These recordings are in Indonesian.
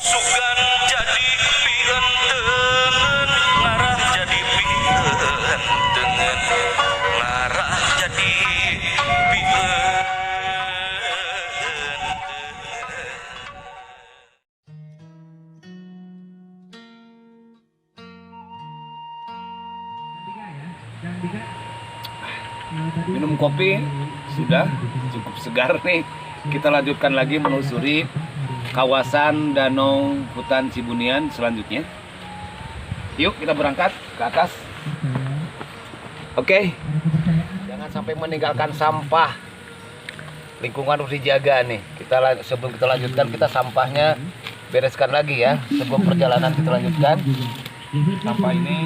Sugan jadi pientengen ngarah jadi pientengen ngarah jadi pientengen. Minum kopi sudah cukup segar nih. Kita lanjutkan lagi menelusuri kawasan Danau Hutan Cibunian selanjutnya. Yuk kita berangkat ke atas. Oke. Jangan sampai meninggalkan sampah. Lingkungan harus dijaga nih. Sebelum kita lanjutkan, kita sampahnya bereskan lagi ya. Sebelum perjalanan kita lanjutkan, sampah ini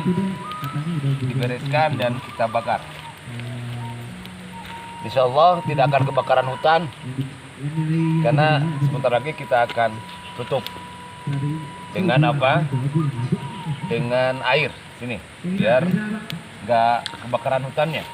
dibereskan dan kita bakar. Insya Allah tidak akan kebakaran hutan, karena sebentar lagi kita akan tutup dengan apa? Dengan air sini, biar nggak kebakaran hutannya.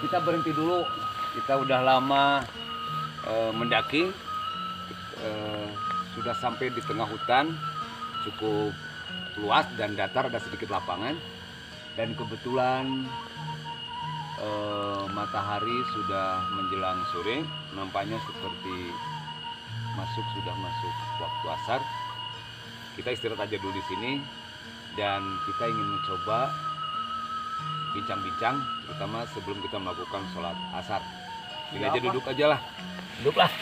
Kita berhenti dulu. Kita udah lama mendaki, sudah sampai di tengah hutan, cukup luas dan datar, ada sedikit lapangan. Dan kebetulan matahari sudah menjelang sore, nampaknya seperti sudah masuk waktu asar. Kita istirahat aja dulu di sini dan kita ingin mencoba bincang-bincang, terutama sebelum kita melakukan sholat asar. Ini aja duduk aja lah. Duduklah.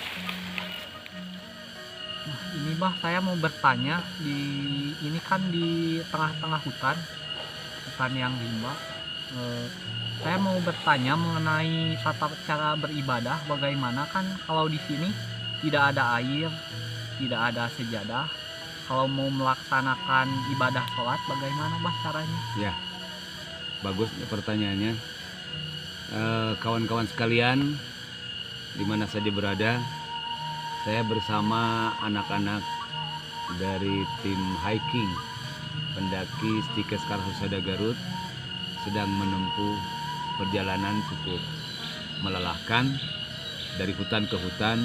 Ini Bah, saya mau bertanya, ini kan di tengah-tengah hutan yang rimba. Saya mau bertanya mengenai tata cara beribadah. Bagaimana kan kalau di sini tidak ada air, tidak ada sejadah. Kalau mau melaksanakan ibadah sholat, bagaimana Bah caranya? Ya. Bagus pertanyaannya. Kawan-kawan sekalian, di mana saja berada, saya bersama anak-anak dari tim hiking pendaki Stikes Karhusada Garut sedang menempuh perjalanan cukup melelahkan dari hutan ke hutan,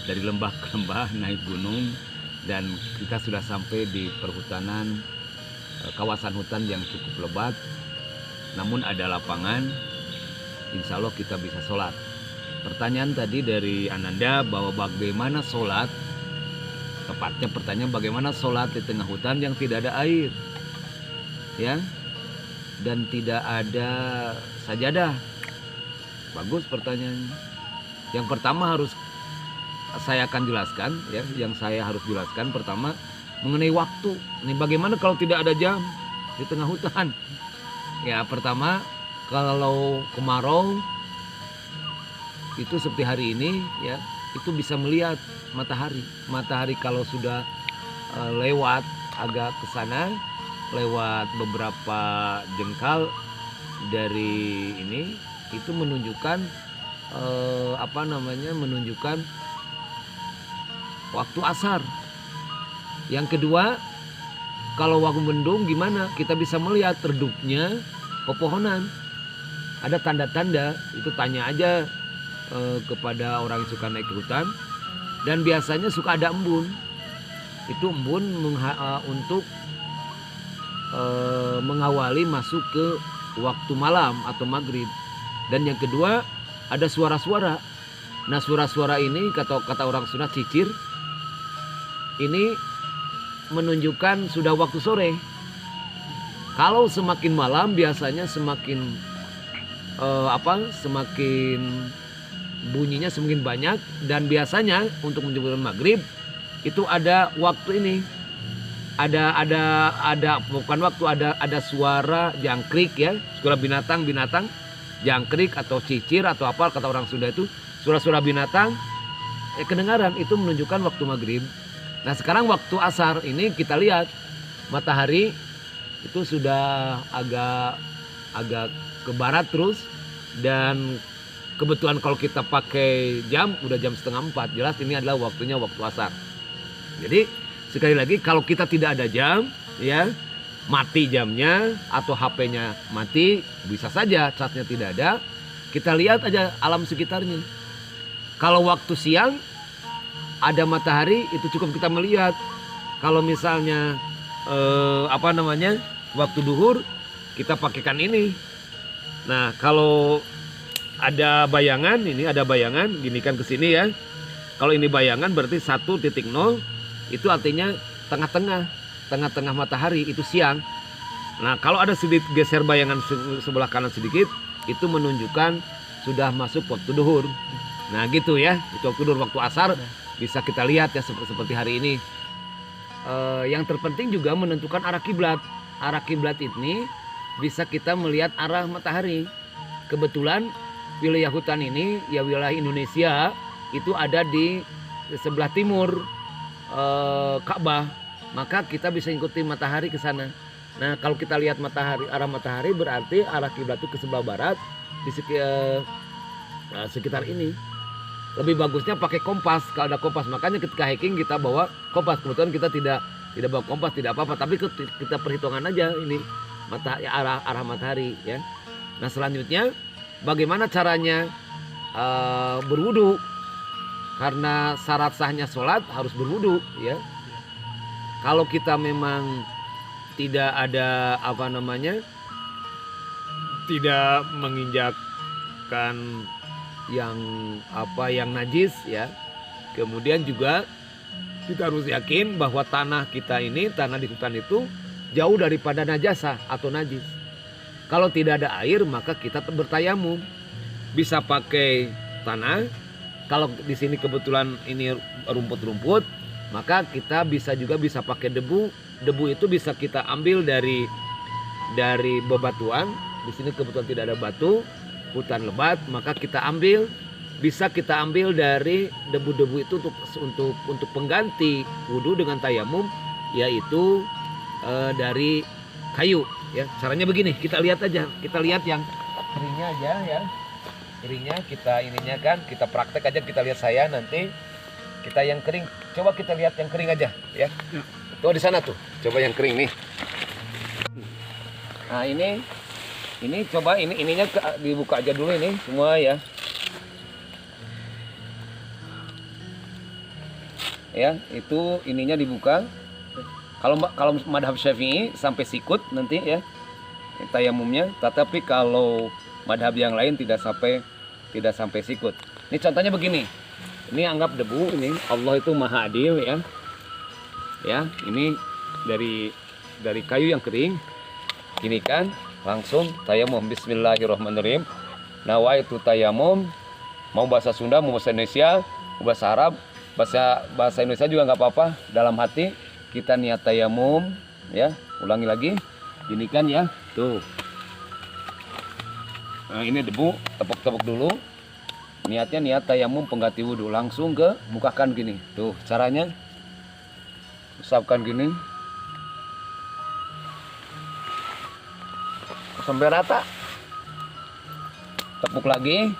dari lembah ke lembah, naik gunung, dan kita sudah sampai di perhutanan, kawasan hutan yang cukup lebat. Namun ada lapangan, insya Allah kita bisa sholat. Pertanyaan tadi dari Ananda bahwa bagaimana sholat, tepatnya pertanyaan bagaimana sholat di tengah hutan yang tidak ada air, ya, dan tidak ada sajadah. Bagus pertanyaannya. Yang pertama saya akan jelaskan, ya, yang saya harus jelaskan pertama mengenai waktu. Ini bagaimana kalau tidak ada jam di tengah hutan? Ya, pertama, kalau kemarau itu seperti hari ini, ya, itu bisa melihat matahari. Matahari kalau sudah lewat agak ke sana, lewat beberapa jengkal dari ini, itu menunjukkan menunjukkan waktu asar. Yang kedua, kalau waktu mendung gimana? Kita bisa melihat redupnya pepohonan. Ada tanda-tanda, itu tanya aja kepada orang yang suka naik ke hutan. Dan biasanya suka ada embun. Itu embun untuk mengawali masuk ke waktu malam atau maghrib. Dan yang kedua, ada suara-suara. Nah, suara-suara ini kata orang Sunda cicir, ini menunjukkan sudah waktu sore. Kalau semakin malam biasanya semakin semakin bunyinya semakin banyak, dan biasanya untuk menjelang maghrib itu ada waktu ini. Ada bukan waktu, ada suara jangkrik, ya, suara binatang jangkrik atau cicir atau apa kata orang Sunda itu, suara-suara binatang kedengaran, itu menunjukkan waktu maghrib. Nah, sekarang waktu asar ini kita lihat matahari itu sudah agak ke barat terus, dan kebetulan kalau kita pakai jam udah jam 3:30, jelas ini adalah waktunya waktu asar. Jadi sekali lagi kalau kita tidak ada jam ya, mati jamnya atau HP-nya mati, bisa saja charge-nya tidak ada, kita lihat aja alam sekitarnya. Kalau waktu siang ada matahari itu cukup kita melihat. Kalau misalnya waktu duhur kita pakaikan ini. Nah kalau ada bayangan, ini ada bayangan, gini kan ke sini ya. Kalau ini bayangan berarti 1.0 itu artinya tengah-tengah matahari itu siang. Nah kalau ada sedikit geser bayangan sebelah kanan sedikit, itu menunjukkan sudah masuk waktu duhur. Nah gitu ya, itu waktu duhur. Waktu asar bisa kita lihat ya seperti hari ini. Yang terpenting juga menentukan arah kiblat. Arah kiblat ini bisa kita melihat arah matahari. Kebetulan wilayah hutan ini ya wilayah Indonesia itu ada di sebelah timur Ka'bah, maka kita bisa ikuti matahari ke sana. Nah kalau kita lihat matahari, arah matahari berarti arah kiblat itu ke sebelah barat di sekitar ini. Lebih bagusnya pakai kompas kalau ada kompas. Makanya ketika hiking kita bawa kompas. Kebetulan kita tidak bawa kompas, tidak apa-apa, tapi kita perhitungan aja ini arah matahari ya. Nah selanjutnya bagaimana caranya berwudu? Karena syarat sahnya sholat harus berwudu ya. Kalau kita memang tidak ada tidak menginjakkan yang najis ya. Kemudian juga kita harus yakin bahwa tanah kita ini, tanah di hutan itu jauh daripada najasah atau najis. Kalau tidak ada air maka kita bertayamum. Bisa pakai tanah. Kalau di sini kebetulan ini rumput-rumput, maka kita bisa pakai debu. Debu itu bisa kita ambil dari bebatuan. Di sini kebetulan tidak ada batu, hutan lebat, maka bisa kita ambil dari debu-debu itu untuk pengganti wudhu dengan tayamum, yaitu dari kayu ya. Caranya begini, kita lihat yang keringnya aja ya. Keringnya kita praktek aja, kita lihat saya nanti kita yang kering. Coba kita lihat yang kering aja ya. Tuh di sana tuh, coba yang kering nih. Nah ini coba ininya dibuka aja dulu ini semua ya. Ya, itu ininya dibuka. Kalau madhab Syafi'i sampai sikut nanti ya tayamumnya, tetapi kalau madhab yang lain tidak sampai sikut. Ini contohnya begini. Ini anggap debu, ini Allah itu Maha Adil ya. Ya, ini dari kayu yang kering. Ini kan langsung tayamum. Bismillahirrahmanirrahim. Nawaitu tayamum. Mau bahasa Sunda, mau bahasa Indonesia, mau bahasa Arab, bahasa Indonesia juga nggak apa-apa. Dalam hati kita niat tayamum ya. Ulangi lagi. Ini kan ya. Tuh. Nah, ini debu, tepuk-tepuk dulu. Niatnya niat tayamum pengganti wudhu. Langsung ke mukakan gini. Tuh caranya. Usapkan gini. Sampai rata. Tepuk lagi.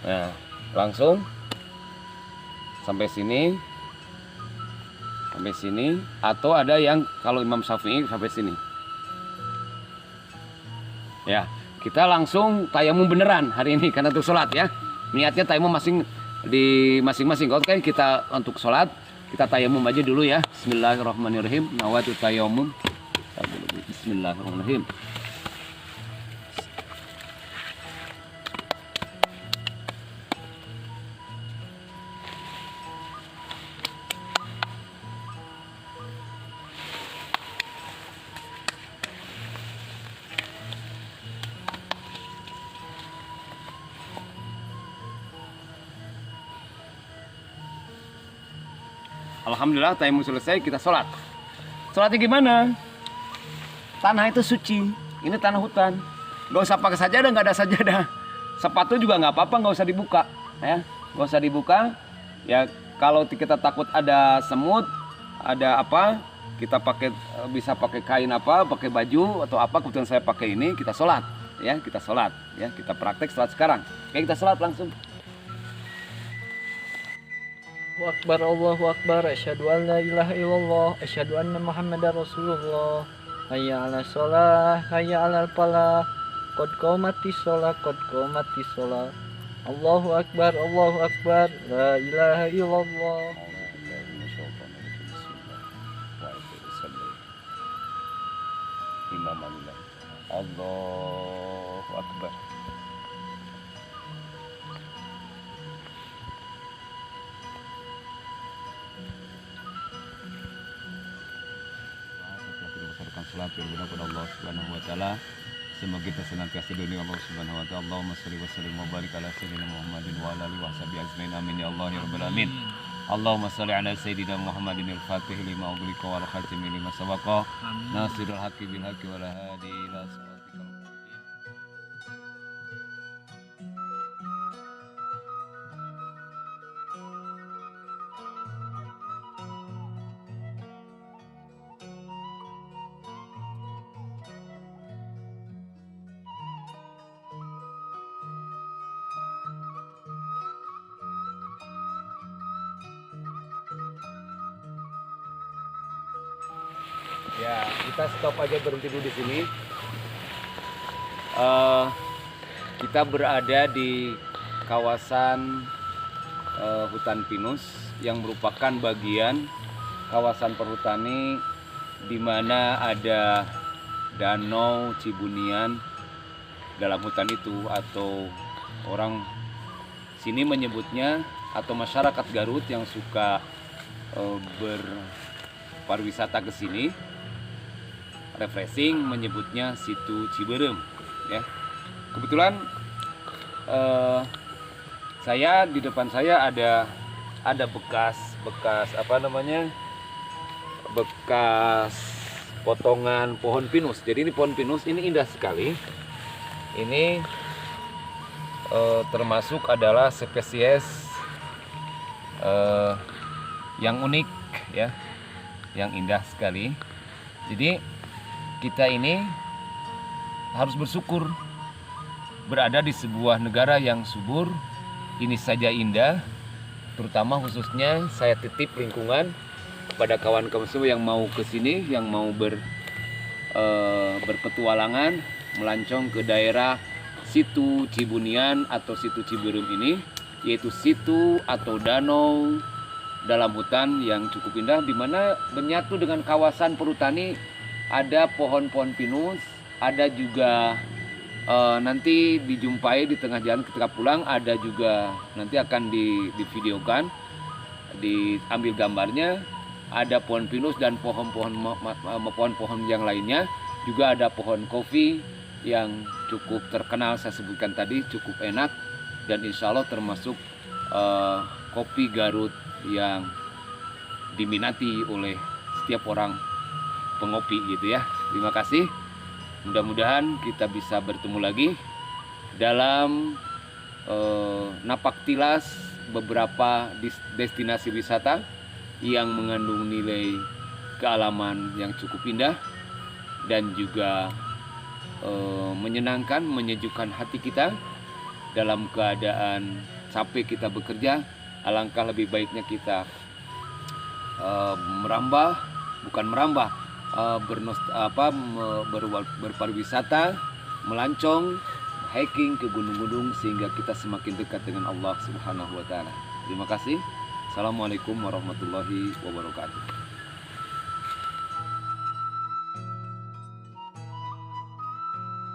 Nah, langsung sampai sini. Sampai sini. Atau ada yang kalau Imam Syafi'i sampai sini. Ya, kita langsung tayamum beneran hari ini karena untuk sholat ya. Niatnya tayamum di masing-masing. Oke, kita untuk sholat kita tayamum aja dulu ya. Bismillahirrahmanirrahim. Nawaitu tayamum. Bismillahirrahmanirrahim. Alhamdulillah tayamum selesai, kita sholat. Sholatnya gimana? Tanah itu suci. Ini tanah hutan. Gak usah pakai sajadah, gak ada sajadah. Sepatu juga gak apa-apa, gak usah dibuka. Ya, gak usah dibuka. Ya, kalau kita takut ada semut, ada apa, kita bisa pakai kain apa, pakai baju atau apa. Kebetulan saya pakai ini, kita sholat. ya, kita sholat ya, kita praktek sholat sekarang. Oke, kita sholat langsung. Allahu Akbar, asyhadu an la ilaha illallah, asyhadu anna Muhammadar Rasulullah. Hayya 'alas shalah, hayya 'alal falah. Qad qamatis shalah, qad qamatis shalah. Allahu Akbar, la ilaha illallah. Allahu Akbar. Salat berguna kepada Allah Subhanahu wa taala. Semoga kita senantiasa diridhoi Allah Subhanahu wa taala. Allahumma shalli wa sallim wa barik ala sayyidina Muhammadin wa ala alihi wa sahbihi ajmain. Amin ya Allah ya rabbal alamin. Allahumma shalli ala sayyidina Muhammadin al-fatih lima ughliqa wal khatimi lima sabaqa. Nasirul haqqi bil haqqi wal hadi ila siratikal mustaqim. Ya, kita stop aja, berhenti dulu di sini. Kita berada di kawasan hutan pinus yang merupakan bagian kawasan perhutani di mana ada Danau Cibunian dalam hutan itu, atau orang sini menyebutnya, atau masyarakat Garut yang suka berpariwisata ke sini, refreshing, menyebutnya Situ Ciberem ya. Kebetulan saya di depan saya ada bekas apa namanya, bekas potongan pohon pinus. Jadi ini pohon pinus ini indah sekali. Ini termasuk adalah spesies yang unik ya, yang indah sekali. Jadi kita ini harus bersyukur berada di sebuah negara yang subur, ini saja indah. Terutama khususnya saya titip lingkungan kepada kawan-kawan semua yang mau ke sini, yang mau berpetualangan, melancong ke daerah Situ Cibunian atau Situ Ciberem ini, yaitu situ atau danau dalam hutan yang cukup indah, di mana menyatu dengan kawasan perhutani. Ada pohon-pohon pinus, ada juga nanti dijumpai di tengah jalan ketika pulang, ada juga nanti akan divideokan, diambil gambarnya. Ada pohon pinus dan pohon-pohon yang lainnya. Juga ada pohon kopi yang cukup terkenal, saya sebutkan tadi, cukup enak, dan insya Allah termasuk kopi Garut yang diminati oleh setiap orang pengopi gitu ya. Terima kasih. Mudah-mudahan kita bisa bertemu lagi dalam napak tilas beberapa destinasi wisata yang mengandung nilai kealaman yang cukup indah dan juga menyenangkan, menyejukkan hati kita dalam keadaan capek kita bekerja. Alangkah lebih baiknya kita berpariwisata, melancong, hiking ke gunung-gunung, sehingga kita semakin dekat dengan Allah Subhanahu wa taala. Terima kasih. Assalamualaikum warahmatullahi wabarakatuh.